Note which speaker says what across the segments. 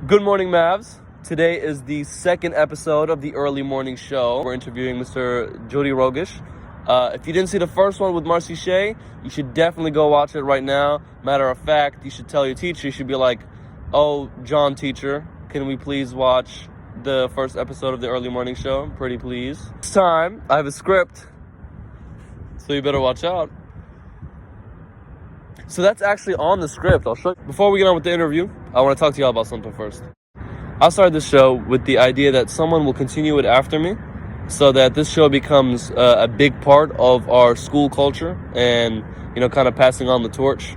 Speaker 1: Good morning, Mavs. Today is the second episode of the early morning show. We're interviewing Mr. Jody Rogish. If you didn't see the first one with Marcy Shea, you should definitely go watch it right now. Matter of fact, you should tell your teacher. You should be like, "Oh, John teacher, can we please watch the first episode of the early morning show? Pretty please." This time, I have a script, so you better watch out. So that's actually on the script. I'll show you. Before we get on with the interview, I want to talk to y'all about something first. I started this show with the idea that someone will continue it after me so that this show becomes a big part of our school culture and, kind of passing on the torch.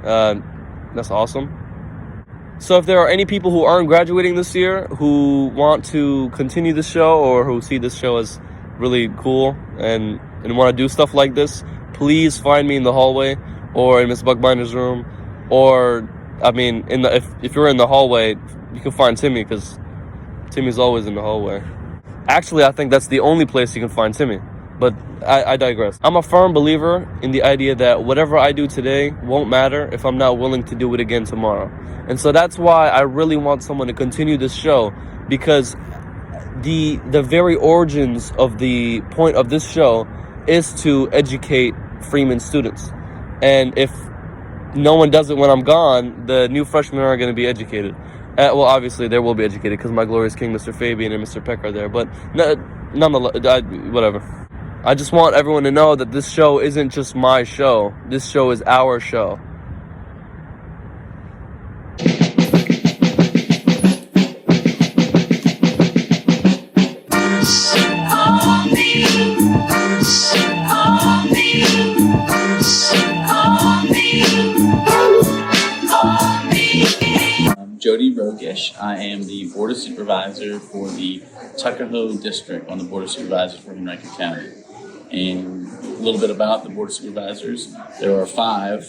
Speaker 1: That's awesome. So if there are any people who aren't graduating this year who want to continue the show or who see this show as really cool and want to do stuff like this, please find me in the hallway or in Miss Buckbinder's room, or if you're in the hallway, you can find Timmy because Timmy's always in the hallway. Actually, I think that's the only place you can find Timmy, but I digress. I'm a firm believer in the idea that whatever I do today won't matter if I'm not willing to do it again tomorrow. And so that's why I really want someone to continue this show, because the very origins of the point of this show is to educate Freeman students. And if no one does it when I'm gone, the new freshmen aren't going to be educated. Well, obviously, they will be educated because my glorious king, Mr. Fabian and Mr. Peck are there. But nonetheless, whatever. I just want everyone to know that this show isn't just my show. This show is our show.
Speaker 2: Jody Rogish. I am the Board of Supervisor for the Tuckahoe District on the Board of Supervisors for Henrico County. And a little bit about the Board of Supervisors. There are 5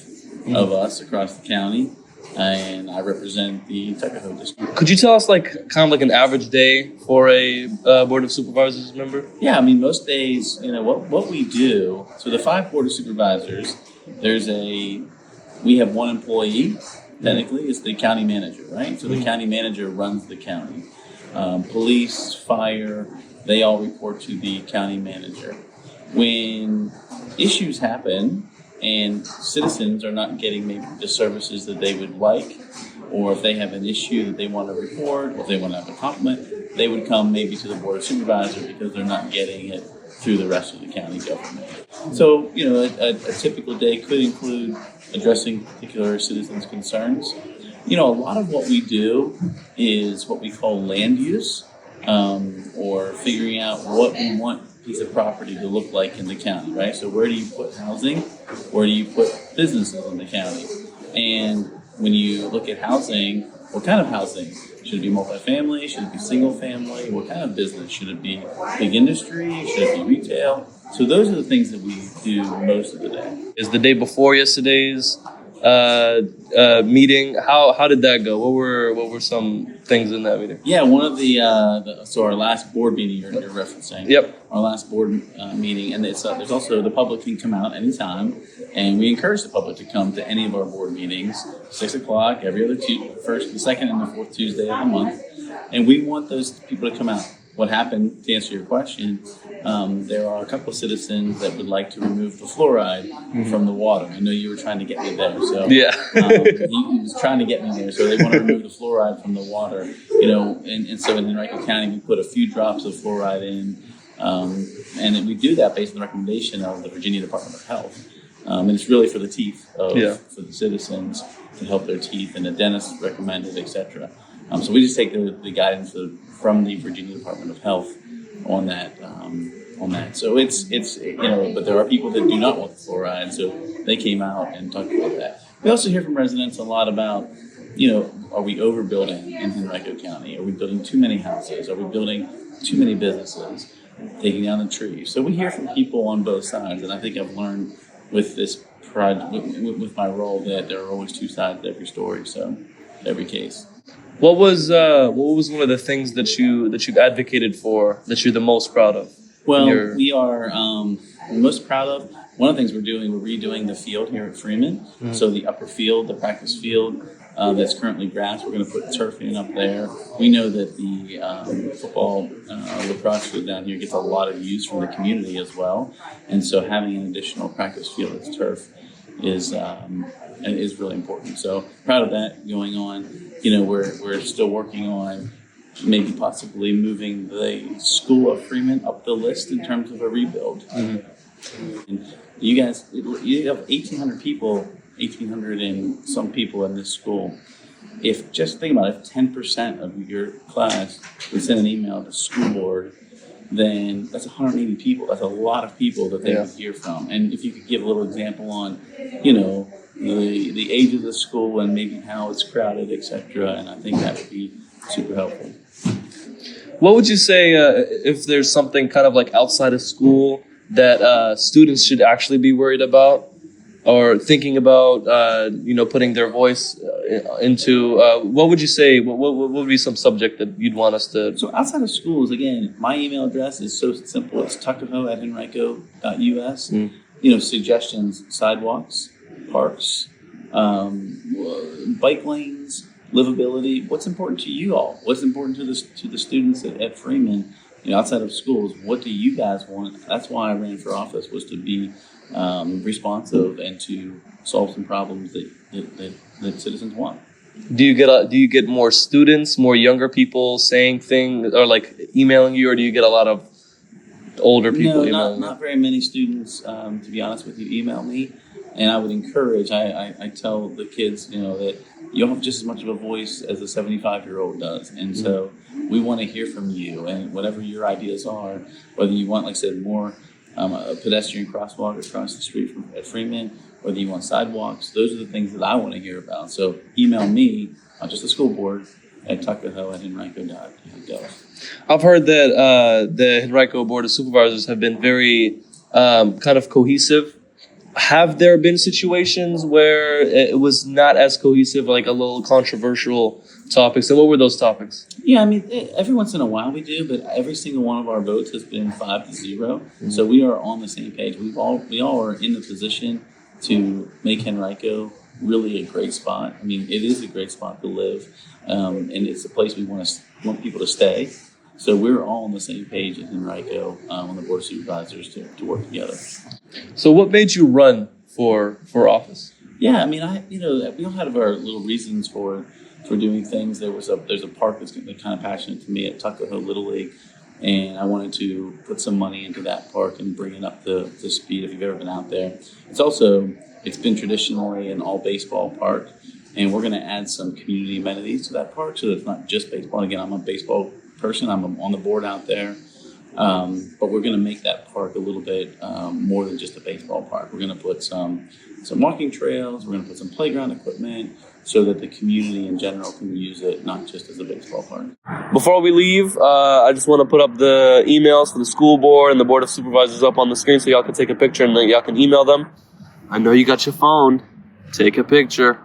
Speaker 2: of us across the county, and I represent the Tuckahoe District.
Speaker 1: Could you tell us kind of an average day for a Board of Supervisors member?
Speaker 2: Yeah, most days, what we do, so the 5 Board of Supervisors, we have 1 employee. Technically, it's the county manager, right? So the county manager runs the county. Police, fire, they all report to the county manager. When issues happen and citizens are not getting maybe the services that they would like, or if they have an issue that they want to report, or if they want to have a compliment, they would come maybe to the Board of Supervisors because they're not getting it through the rest of the county government. So, a typical day could include addressing particular citizens' concerns. A lot of what we do is what we call land use, or figuring out what we want a piece of property to look like in the county, right? So where do you put housing? Where do you put businesses in the county? And when you look at housing, what kind of housing? Should it be multifamily? Should it be single family? What kind of business? Should it be big industry? Should it be retail? So those are the things that we do most of the day.
Speaker 1: Is the day before yesterday's meeting? How did that go? What were some things in that meeting?
Speaker 2: Yeah, one of so our last board meeting you're referencing.
Speaker 1: Yep.
Speaker 2: Our last board meeting, and there's also the public can come out anytime, and we encourage the public to come to any of our board meetings, 6:00 every other the second and the fourth Tuesday of the month, and we want those people to come out. What happened, to answer your question, there are a couple of citizens that would like to remove the fluoride from the water. I know you were trying to get me there, so
Speaker 1: yeah.
Speaker 2: he was trying to get me there. So they want to remove the fluoride from the water, and so in Henrico County we put a few drops of fluoride in, and then we do that based on the recommendation of the Virginia Department of Health, and it's really for the teeth for the citizens to help their teeth, and the dentist recommended, etc. So we just take the guidance from the Virginia Department of Health on that. So it's but there are people that do not want the fluoride, so they came out and talked about that. We also hear from residents a lot about, are we overbuilding in Henrico County? Are we building too many houses? Are we building too many businesses? Taking down the trees. So we hear from people on both sides, and I think I've learned with this project, with my role, that there are always 2 sides to every story. So every case.
Speaker 1: What was one of the things that you advocated for that you're the most proud of?
Speaker 2: Well, we are most proud of. One of the things we're redoing the field here at Freeman. Mm-hmm. So the upper field, the practice field, that's currently grass. We're going to put turf in up there. We know that the football lacrosse field down here gets a lot of use from the community as well, and so having an additional practice field that's turf is really important. So proud of that going on. We're still working on maybe possibly moving the school of Freeman up the list in terms of a rebuild. Mm-hmm. And you have 1,800 people, 1,800 and some people in this school. If just think about it, if 10% of your class would send an email to school board, then that's 180 people. That's a lot of people that they would hear from. And if you could give a little example on, the age of the school and maybe how it's crowded, etc., and I think that would be super helpful.
Speaker 1: What would you say if there's something kind of like outside of school that students should actually be worried about or thinking about, putting their voice into? What would you say? What would be some subject that you'd want us to?
Speaker 2: So outside of schools, again, my email address is so simple. It's tuckahoe@henrico.us. Suggestions: sidewalks, parks, bike lanes, livability. What's important to you all? What's important to the students at Freeman? Outside of schools, what do you guys want? That's why I ran for office, was to be responsive and to solve some problems that citizens want.
Speaker 1: Do you get more students, more younger people saying things or like emailing you, or do you get a lot of older people emailing you?
Speaker 2: Not very many students, to be honest with you, email me. And I would encourage, I tell the kids, that you have just as much of a voice as a 75-year-old does. And so we want to hear from you, and whatever your ideas are, whether you want, like I said, more a pedestrian crosswalk across the street at Freeman, whether you want sidewalks, those are the things that I want to hear about. So email me, not just the school board, at tuckahoe@henrico.gov.
Speaker 1: I've heard that the Henrico Board of Supervisors have been very kind of cohesive. Have there been situations where it was not as cohesive, like a little controversial topics? And what were those topics?
Speaker 2: Yeah, every once in a while we do, but every single one of our votes has been 5-0. Mm-hmm. So we are on the same page. We all are in the position to make Henrico really a great spot. It is a great spot to live, and it's a place we want people to stay. So we're all on the same page at Henrico on the Board of Supervisors to work together. So what made you run for office? Yeah, we all had our little reasons for doing things. There's a park that's kind of passionate to me at Tuckahoe Little League, and I wanted to put some money into that park and bring it up to speed if you've ever been out there. It's been traditionally an all baseball park, and we're going to add some community amenities to that park so that it's not just baseball. Again, I'm a baseball person. I'm on the board out there. But we're going to make that park a little bit more than just a baseball park. We're going to put some walking trails. We're going to put some playground equipment so that the community in general can use it, not just as a baseball park.
Speaker 1: Before we leave, I just want to put up the emails for the school board and the Board of Supervisors up on the screen so y'all can take a picture and then y'all can email them. I know you got your phone. Take a picture.